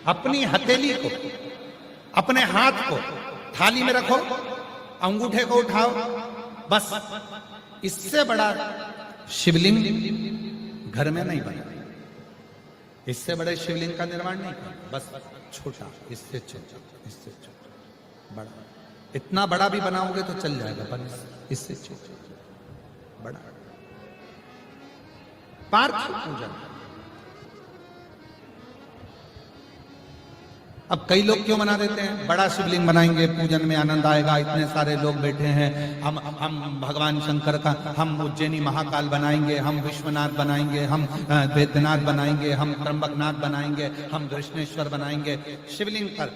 अपनी हथेली को, अपने हाथ को थाली में रखो, अंगूठे को उठाओ, बस। इससे बड़ा शिवलिंग घर में नहीं बना, इससे बड़े शिवलिंग का निर्माण नहीं कर, बस छोटा, इससे छोटा, इससे छोटा, बड़ा। इतना बड़ा भी बनाओगे तो चल जाएगा, पर इससे छोटा, बड़ा। पार्थिव पूजन। अब कई लोग क्यों बना देते हैं, बड़ा शिवलिंग बनाएंगे, पूजन में आनंद आएगा, इतने सारे लोग बैठे हैं, हम भगवान शंकर का, हम उज्जैनी महाकाल बनाएंगे, हम विश्वनाथ बनाएंगे, हम वैद्यनाथ बनाएंगे, हम त्र्यंबकनाथ बनाएंगे, हम कृष्णेश्वर बनाएंगे शिवलिंग पर।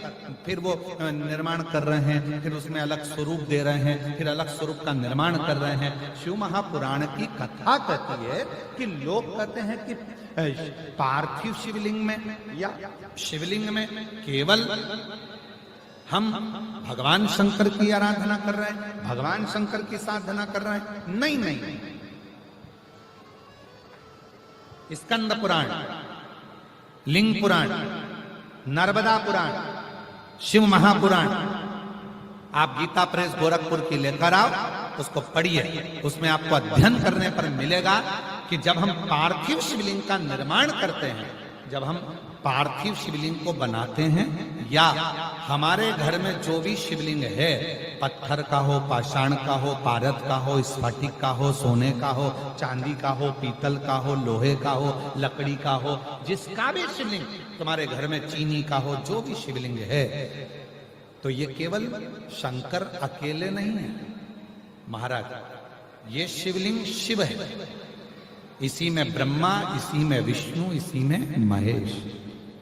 फिर वो निर्माण कर रहे हैं, फिर उसमें अलग स्वरूप दे रहे हैं, फिर अलग स्वरूप का निर्माण कर रहे हैं। शिव महापुराण की कथा कहती है कि लोग कहते हैं कि पार्थिव शिवलिंग में या शिवलिंग में केवल हम भगवान शंकर की आराधना कर रहे हैं, भगवान शंकर की साधना कर रहे हैं। नहीं नहीं, स्कंद पुराण, लिंग पुराण, नर्मदा पुराण, शिव महापुराण, आप गीता प्रेस गोरखपुर की लेकर आओ, उसको पढ़िए। उसमें आपको अध्ययन करने पर मिलेगा कि जब हम पार्थिव शिवलिंग का निर्माण करते हैं, जब हम पार्थिव शिवलिंग को बनाते हैं, या हमारे घर में जो भी शिवलिंग है, पत्थर का हो, पाषाण का हो, पारद का हो, स्फटिक का हो, सोने का हो, चांदी का हो, पीतल का हो, लोहे का हो, लकड़ी का हो, जिसका भी शिवलिंग तुम्हारे घर में, चीनी का हो, जो भी शिवलिंग है, तो ये केवल शंकर अकेले नहीं है महाराज, ये शिवलिंग शिव है। इसी में ब्रह्मा, इसी में विष्णु, इसी में महेश।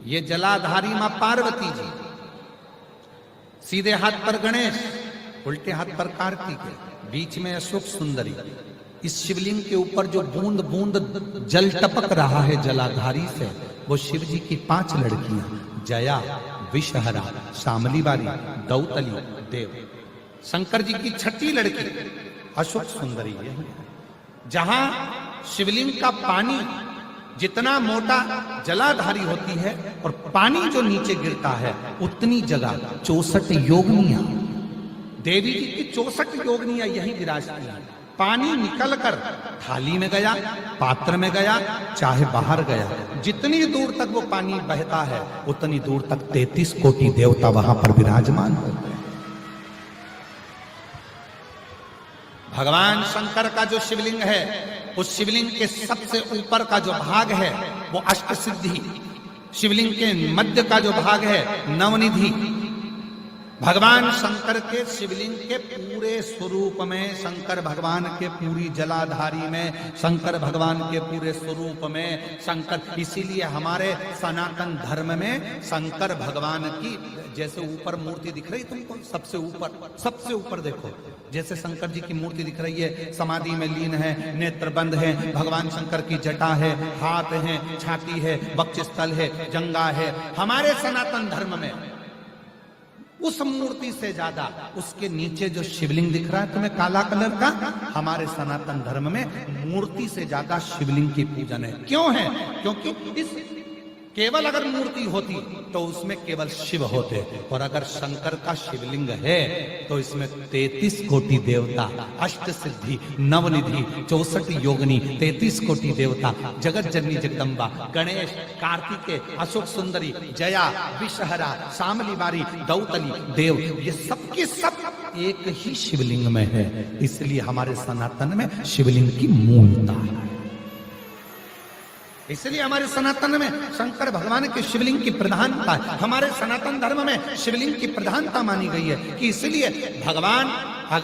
ये जलाधारी मां पार्वती जी, सीधे हाथ पर गणेश, उल्टे हाथ पर कार्तिक, बीच में अशोक सुंदरी। इस शिवलिंग के ऊपर जो बूंद बूंद जल टपक रहा है जलाधारी से, वो शिव जी की 5 लड़कियां, जया, विषहरा, शामली बारी, दौतली, देव। शंकर जी की 6ठी लड़की अशोक सुंदरी है। जहां शिवलिंग का पानी जितना मोटा जलाधारी होती है और पानी जो नीचे गिरता है, उतनी जगह 64 योगिनियां, देवी जी की 64 योगिनियां यही विराजती हैं। पानी निकलकर थाली में गया, पात्र में गया, चाहे बाहर गया, जितनी दूर तक वो पानी बहता है, उतनी दूर तक 33 कोटि देवता वहां पर विराजमान होते हैं। भगवान शंकर का जो शिवलिंग है, उस शिवलिंग के सबसे ऊपर का जो भाग है वो अष्ट सिद्धि, शिवलिंग के मध्य का जो भाग है नवनिधि। भगवान शंकर के शिवलिंग के पूरे स्वरूप में, शंकर भगवान के पूरी जलाधारी में, शंकर भगवान के पूरे स्वरूप में शंकर, इसीलिए हमारे सनातन धर्म में शंकर भगवान की जैसे ऊपर मूर्ति दिख रही तुमको, सबसे ऊपर देखो, जैसे शंकर जी की मूर्ति दिख रही है, समाधि में लीन है, नेत्र बंद है, भगवान शंकर की जटा है, हाथ है, छाती है, वक्षस्थल है, जंगा है। हमारे सनातन धर्म में उस मूर्ति से ज्यादा उसके नीचे जो शिवलिंग दिख रहा है तुम्हें काला कलर का, हमारे सनातन धर्म में मूर्ति से ज्यादा शिवलिंग की पूजन है। क्यों है? क्योंकि इस केवल अगर मूर्ति होती तो उसमें केवल शिव होते, और अगर शंकर का शिवलिंग है तो इसमें 33 कोटि देवता, अष्ट सिद्धि, नवनिधि, 64 योगिनी, 33 कोटि देवता, जगत जननी जगदम्बा, गणेश, कार्तिकेय, अशोक सुंदरी, जया, विषहरा, शामली बारी, दौतली, देव, ये सबके सब एक ही शिवलिंग में है। इसलिए हमारे सनातन में शिवलिंग की मूलता है। इसलिए हमारे सनातन में शंकर भगवान के शिवलिंग की प्रधानता है। हमारे सनातन धर्म में शिवलिंग की प्रधानता मानी गई है कि इसलिए भगवान